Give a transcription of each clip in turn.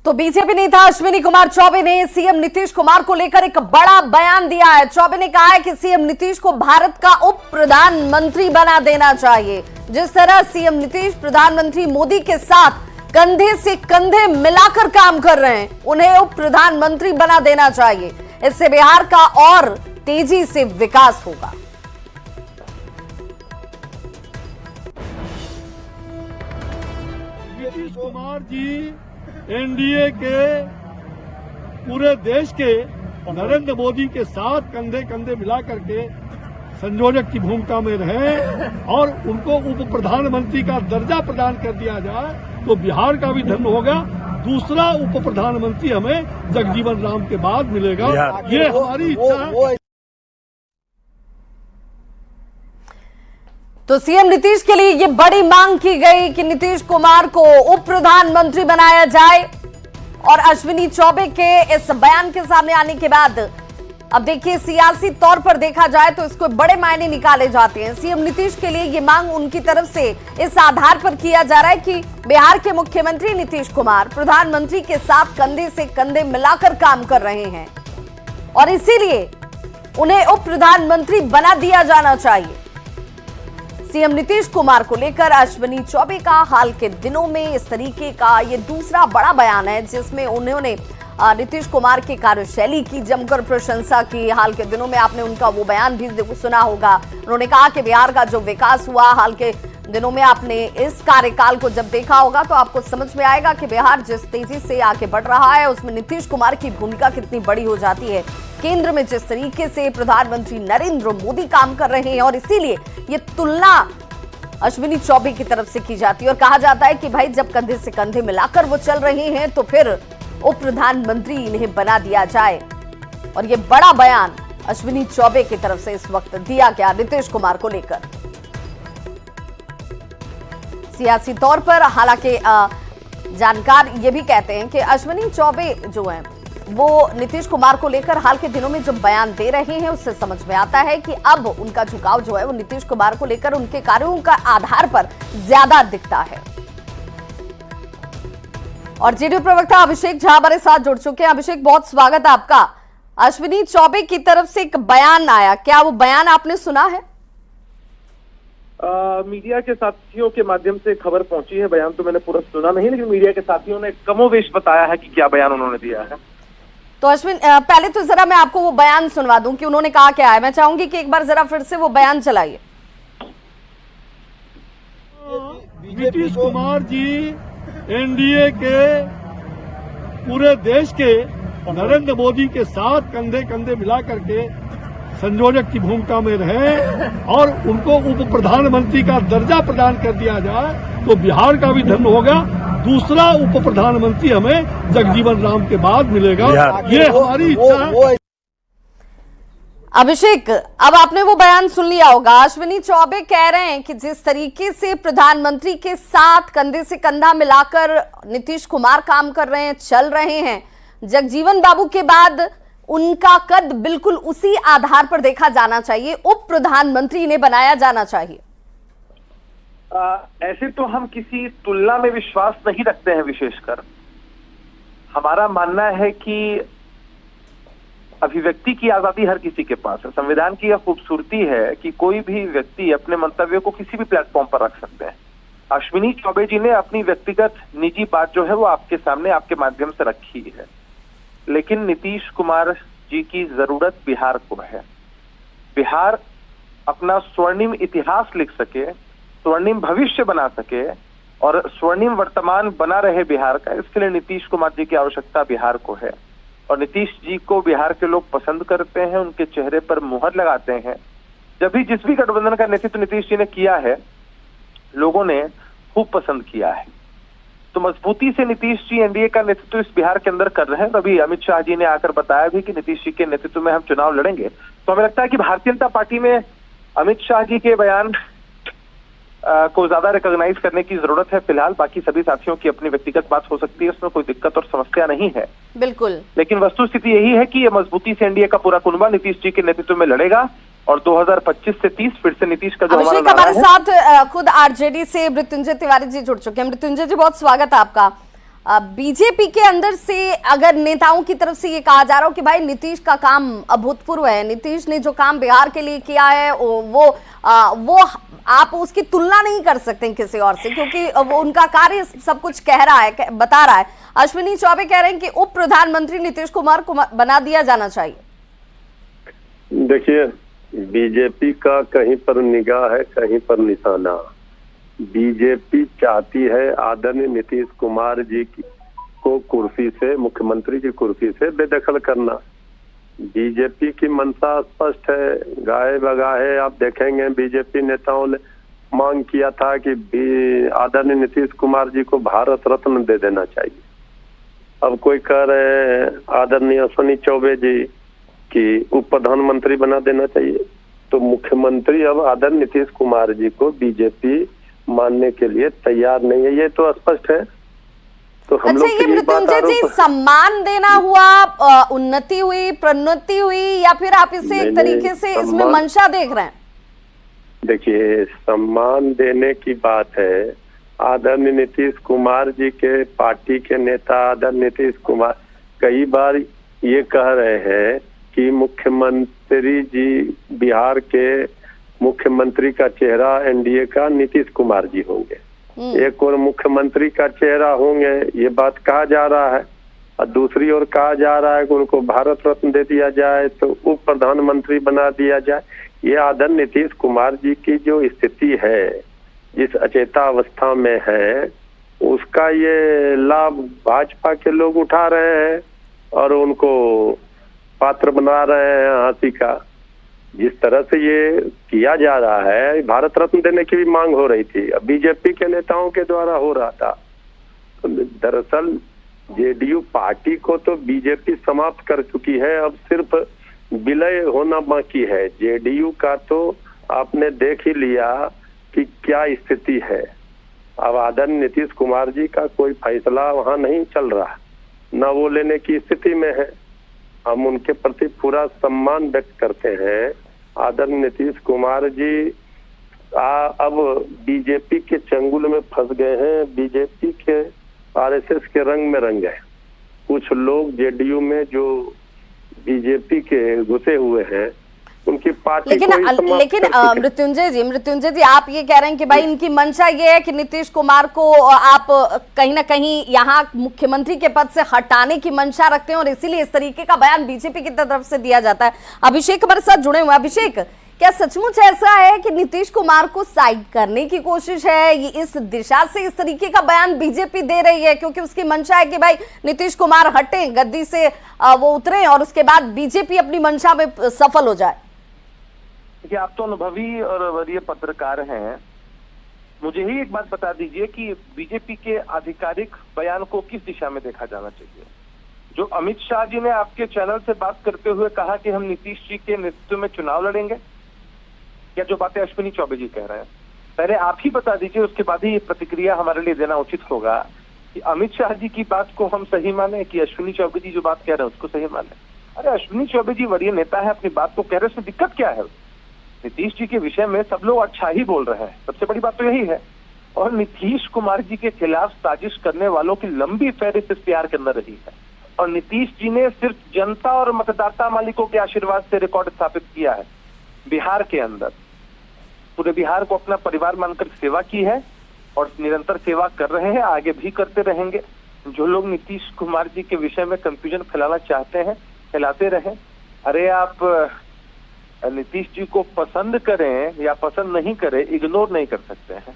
तो बीजेपी नेता अश्विनी कुमार चौबे ने सीएम नीतीश कुमार को लेकर एक बड़ा बयान दिया है। चौबे ने कहा है कि सीएम नीतीश को भारत का उप प्रधानमंत्री बना देना चाहिए। जिस तरह सीएम नीतीश प्रधानमंत्री मोदी के साथ कंधे से कंधे मिलाकर काम कर रहे हैं, उन्हें उप प्रधानमंत्री बना देना चाहिए। इससे बिहार का और तेजी से विकास होगा। नीतीश कुमार जी एनडीए के पूरे देश के नरेंद्र मोदी के साथ कंधे कंधे मिला करके संयोजक की भूमिका में रहे और उनको उप प्रधानमंत्री का दर्जा प्रदान कर दिया जाए तो बिहार का भी धन होगा। दूसरा उप प्रधानमंत्री हमें जगजीवन राम के बाद मिलेगा। ये हमारी इच्छा है। तो सीएम नीतीश के लिए ये बड़ी मांग की गई कि नीतीश कुमार को उप प्रधानमंत्री बनाया जाए। और अश्विनी चौबे के इस बयान के सामने आने के बाद अब देखिए, सियासी तौर पर देखा जाए तो इसको बड़े मायने निकाले जाते हैं। सीएम नीतीश के लिए ये मांग उनकी तरफ से इस आधार पर किया जा रहा है कि बिहार के मुख्यमंत्री नीतीश कुमार प्रधानमंत्री के साथ कंधे से कंधे मिलाकर काम कर रहे हैं और इसीलिए उन्हें उप प्रधानमंत्री बना दिया जाना चाहिए। सीएम नीतीश कुमार को लेकर अश्विनी चौबे का हाल के दिनों में इस तरीके का ये दूसरा बड़ा बयान है, जिसमें उन्होंने नीतीश कुमार की कार्यशैली की जमकर प्रशंसा की। हाल के दिनों में आपने उनका वो बयान भी सुना होगा। उन्होंने कहा कि बिहार का जो विकास हुआ हाल के दिनों में, आपने इस कार्यकाल को जब देखा होगा तो आपको समझ में आएगा कि बिहार जिस तेजी से आगे बढ़ रहा है उसमें नीतीश कुमार की भूमिका कितनी बड़ी हो जाती है। केंद्र में जिस तरीके से प्रधानमंत्री नरेंद्र मोदी काम कर रहे हैं और इसीलिए ये तुलना अश्विनी चौबे की तरफ से की जाती है और कहा जाता है कि भाई जब कंधे से कंधे मिलाकर वो चल रहे हैं तो फिर उप प्रधानमंत्री इन्हें बना दिया जाए। और ये बड़ा बयान अश्विनी चौबे की तरफ से इस वक्त दिया गया नीतीश कुमार को लेकर। सियासी तौर पर हालांकि जानकार ये भी कहते हैं कि अश्विनी चौबे जो हैं वो नीतीश कुमार को लेकर हाल के दिनों में जो बयान दे रहे हैं उससे समझ में आता है कि अब उनका झुकाव जो है वो नीतीश कुमार को लेकर उनके कार्यों का आधार पर ज्यादा दिखता है। और जेडीयू प्रवक्ता अभिषेक झा हमारे साथ जुड़ चुके हैं। अभिषेक, बहुत स्वागत है आपका। अश्विनी चौबे की तरफ से एक बयान आया, क्या वो बयान आपने सुना है? मीडिया के साथियों के माध्यम से खबर पहुंची है। बयान तो मैंने पूरा सुना नहीं, लेकिन मीडिया के साथियों ने कमोवेश बताया है कि क्या बयान उन्होंने दिया है। तो अश्विन, पहले तो जरा मैं आपको वो बयान सुनवा दूं कि उन्होंने कहा क्या है। मैं चाहूंगी कि एक बार जरा फिर से वो बयान चलाइए। नीतीश कुमार जी एनडीए के पूरे देश के नरेंद्र मोदी के साथ कंधे कंधे मिला करके संयोजक की भूमिका में रहे और उनको उप प्रधानमंत्री का दर्जा प्रदान कर दिया जाए तो बिहार का भी धन होगा। दूसरा उप प्रधानमंत्री हमें जगजीवन राम के बाद मिलेगा। ये हमारी इच्छा है। अभिषेक, अब आपने वो बयान सुन लिया होगा। अश्विनी चौबे कह रहे हैं कि जिस तरीके से प्रधानमंत्री के साथ कंधे से कंधा मिलाकर नीतीश कुमार काम कर रहे हैं, चल रहे हैं, जगजीवन बाबू के बाद उनका कद बिल्कुल उसी आधार पर देखा जाना चाहिए, उप प्रधानमंत्री इन्हें बनाया जाना चाहिए। ऐसे तो हम किसी तुलना में विश्वास नहीं रखते हैं। विशेषकर हमारा मानना है कि अभिव्यक्ति की आजादी हर किसी के पास है। संविधान की यह खूबसूरती है कि कोई भी व्यक्ति अपने मंतव्य को किसी भी प्लेटफॉर्म पर रख सकते हैं। अश्विनी चौबे जी ने अपनी व्यक्तिगत निजी बात जो है वो आपके सामने आपके माध्यम से रखी है, लेकिन नीतीश कुमार जी की जरूरत बिहार को है। बिहार अपना स्वर्णिम इतिहास लिख सके, स्वर्णिम भविष्य बना सके और स्वर्णिम वर्तमान बना रहे बिहार का, इसके लिए नीतीश कुमार जी की आवश्यकता बिहार को है। और नीतीश जी को बिहार के लोग पसंद करते हैं, उनके चेहरे पर मुहर लगाते हैं। जब भी जिस भी गठबंधन का नेतृत्व नीतीश जी ने किया है, लोगों ने खूब पसंद किया है। तो मजबूती से नीतीश जी एनडीए का नेतृत्व इस बिहार के अंदर कर रहे हैं। अभी अमित शाह जी ने आकर बताया भी कि नीतीश जी के नेतृत्व में हम चुनाव लड़ेंगे। तो हमें लगता है कि भारतीय जनता पार्टी में अमित शाह जी के बयान को ज्यादा रिकॉग्नाइज करने की जरूरत है। फिलहाल बाकी सभी साथियों की अपनी व्यक्तिगत बात हो सकती है, उसमें कोई दिक्कत और समस्या नहीं है। बिल्कुल, लेकिन वस्तुस्थिति यही है कि ये मजबूती से एनडीए का पूरा कुनबा नीतीश जी के नेतृत्व में लड़ेगा और 2025 से 30 फिर से नीतीश का जो हमारे साथ खुद आरजेडी से मृत्युंजय तिवारी जी जुड़ चुके हैं। मृत्युंजय जी, बहुत स्वागत है आपका। बीजेपी के अंदर से अगर नेताओं की तरफ से ये कहा जा रहा हो कि भाई नीतीश का काम अभूतपूर्व है, नीतीश ने जो काम बिहार के लिए किया है वो आप उसकी तुलना नहीं कर सकते किसी और से, क्योंकि वो उनका कार्य सब कुछ कह रहा है, बता रहा है। अश्विनी चौबे कह रहे हैं कि उप प्रधानमंत्री नीतीश कुमार को बना दिया जाना चाहिए। देखिए, बीजेपी का कहीं पर निगाह है, कहीं पर निशाना। बीजेपी चाहती है आदरणीय नीतीश कुमार जी को कुर्सी से, मुख्यमंत्री की कुर्सी से बेदखल करना। बीजेपी की मंशा स्पष्ट है, गाहे बगाहे आप देखेंगे बीजेपी नेताओं ने मांग किया था कि आदरणीय नीतीश कुमार जी को भारत रत्न दे देना चाहिए। अब कोई कह रहे हैं आदरणीय अश्विनी चौबे जी कि उप प्रधानमंत्री बना देना चाहिए। तो मुख्यमंत्री अब आदरणीय नीतीश कुमार जी को बीजेपी मानने के लिए तैयार नहीं है, ये तो स्पष्ट है। तो हम अच्छा, ये मृत्युंजय जी सम्मान देना हुआ, उन्नति हुई, प्रोन्नति हुई, या फिर आप इसे एक तरीके से इसमें मंशा देख रहे हैं? देखिए, सम्मान देने की बात है। आदरणीय नीतीश कुमार जी के पार्टी के नेता आदरणीय नीतीश कुमार कई बार ये कह रहे हैं कि मुख्यमंत्री जी, बिहार के मुख्यमंत्री का चेहरा एनडीए का नीतीश कुमार जी होंगे, एक और मुख्यमंत्री का चेहरा होंगे, ये बात कहा जा रहा है। और दूसरी ओर कहा जा रहा है कि उनको भारत रत्न दे दिया जाए, तो उप प्रधानमंत्री बना दिया जाए। ये आदरणीय नीतीश कुमार जी की जो स्थिति है, जिस अचेता अवस्था में है, उसका ये लाभ भाजपा के लोग उठा रहे हैं और उनको पात्र बना रहे हैं हंसी का। जिस तरह से ये किया जा रहा है, भारत रत्न देने की भी मांग हो रही थी, अब बीजेपी के नेताओं के द्वारा हो रहा था। तो दरअसल जेडीयू पार्टी को तो बीजेपी समाप्त कर चुकी है, अब सिर्फ विलय होना बाकी है। जेडीयू का तो आपने देख ही लिया कि क्या स्थिति है। अब आदरणीय नीतीश कुमार जी का कोई फैसला वहां नहीं चल रहा, न वो लेने की स्थिति में है। हम उनके प्रति पूरा सम्मान व्यक्त करते हैं। आदरणीय नीतीश कुमार जी अब बीजेपी के चंगुल में फंस गए हैं, बीजेपी के आरएसएस के रंग में रंग गए। कुछ लोग जेडीयू में जो बीजेपी के घुसे हुए हैं, उनकी पार्टी लेकिन मृत्युंजय जी आप ये कह रहे हैं कि भाई इनकी मंशा ये है कि नीतीश कुमार को आप कहीं ना कहीं यहाँ मुख्यमंत्री के पद से हटाने की मंशा रखते हैं और इसीलिए इस तरीके का बयान बीजेपी की तरफ से दिया जाता है। अभिषेक हमारे साथ जुड़े हुए हैं। अभिषेक, क्या सचमुच ऐसा है कि नीतीश कुमार को साइड करने की कोशिश है, ये इस दिशा से इस तरीके का बयान बीजेपी दे रही है क्योंकि उसकी मंशा है कि भाई नीतीश कुमार हटे, गद्दी से वो उतरे और उसके बाद बीजेपी अपनी मंशा में सफल हो जाए? देखिए, आप तो अनुभवी और वरीय पत्रकार हैं, मुझे ही एक बात बता दीजिए कि बीजेपी के आधिकारिक बयान को किस दिशा में देखा जाना चाहिए? जो अमित शाह जी ने आपके चैनल से बात करते हुए कहा कि हम नीतीश जी के नेतृत्व में चुनाव लड़ेंगे, या जो बातें अश्विनी चौबे जी कह रहे हैं, पहले आप ही बता दीजिए, उसके बाद ही ये प्रतिक्रिया हमारे लिए देना उचित होगा कि अमित शाह जी की बात को हम सही माने कि अश्विनी चौबे जी जो बात कह रहे हैं उसको सही माने। अरे अश्विनी चौबे जी वरीय नेता है, अपनी बात को कह रहे हैं, उसमें दिक्कत क्या है? नीतीश जी के विषय में सब लोग अच्छा ही बोल रहे हैं, सबसे बड़ी बात तो यही है। और नीतीश कुमार जी के खिलाफ साजिश करने वालों की लंबी फहरिस्त इख्तियार के अंदर रही है और नीतीश जी ने सिर्फ जनता और मतदाता मालिकों के आशीर्वाद से रिकॉर्ड स्थापित किया है। बिहार के अंदर पूरे बिहार को अपना परिवार मानकर सेवा की है और निरंतर सेवा कर रहे हैं, आगे भी करते रहेंगे। जो लोग नीतीश कुमार जी के विषय में कंफ्यूजन फैलाना चाहते हैं, फैलाते रहें। अरे आप नीतीश जी को पसंद करें या पसंद नहीं करें, इग्नोर नहीं कर सकते हैं।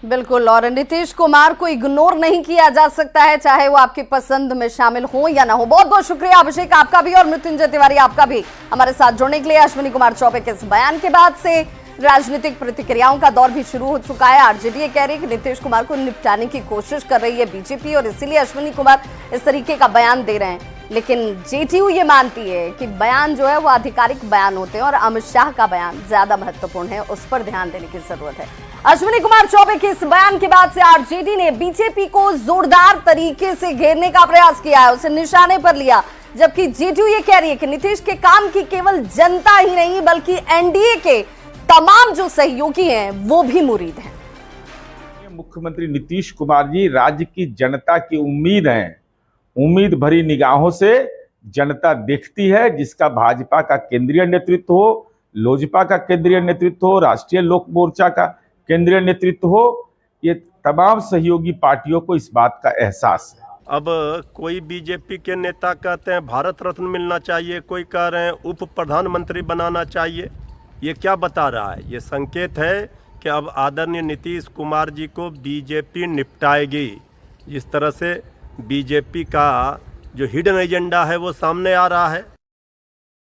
बिल्कुल, और नीतीश कुमार को इग्नोर नहीं किया जा सकता है, चाहे वो आपकी पसंद में शामिल हो या ना हो। बहुत बहुत शुक्रिया अभिषेक आपका भी और मृत्युंजय तिवारी आपका भी हमारे साथ जुड़ने के लिए। अश्विनी कुमार चौबे के इस बयान के बाद से राजनीतिक प्रतिक्रियाओं का दौर भी शुरू हो चुका है। आरजेडी कह रही है कि नीतीश कुमार को निपटाने की कोशिश कर रही है बीजेपी और इसीलिए अश्विनी कुमार इस तरीके का बयान दे रहे हैं। लेकिन जेडीयू ये मानती है कि बयान जो है वो आधिकारिक बयान होते हैं और अमित शाह का बयान ज्यादा महत्वपूर्ण है, उस पर ध्यान देने की जरूरत है। अश्विनी कुमार चौबे के इस बयान के बाद से आरजेडी ने बीजेपी को जोरदार तरीके से घेरने का प्रयास किया है, उसे निशाने पर लिया, जबकि जेडीयू ये कह रही है कि नीतीश के काम की केवल जनता ही नहीं बल्कि एनडीए के तमाम जो सहयोगी हैं वो भी मुरीद हैं। मुख्यमंत्री नीतीश कुमार जी राज्य की जनता की उम्मीद है। उम्मीद भरी निगाहों से जनता देखती है, जिसका भाजपा का केंद्रीय नेतृत्व हो, लोजपा का केंद्रीय नेतृत्व हो, राष्ट्रीय लोक मोर्चा का केंद्रीय नेतृत्व हो, ये तमाम सहयोगी पार्टियों को इस बात का एहसास है। अब कोई बीजेपी के नेता कहते हैं भारत रत्न मिलना चाहिए, कोई कह रहे हैं उप प्रधानमंत्री बनाना चाहिए। ये क्या बता रहा है? ये संकेत है कि अब आदरणीय नीतीश कुमार जी को बीजेपी निपटाएगी। जिस तरह से बीजेपी का जो हिडन एजेंडा है वो सामने आ रहा है।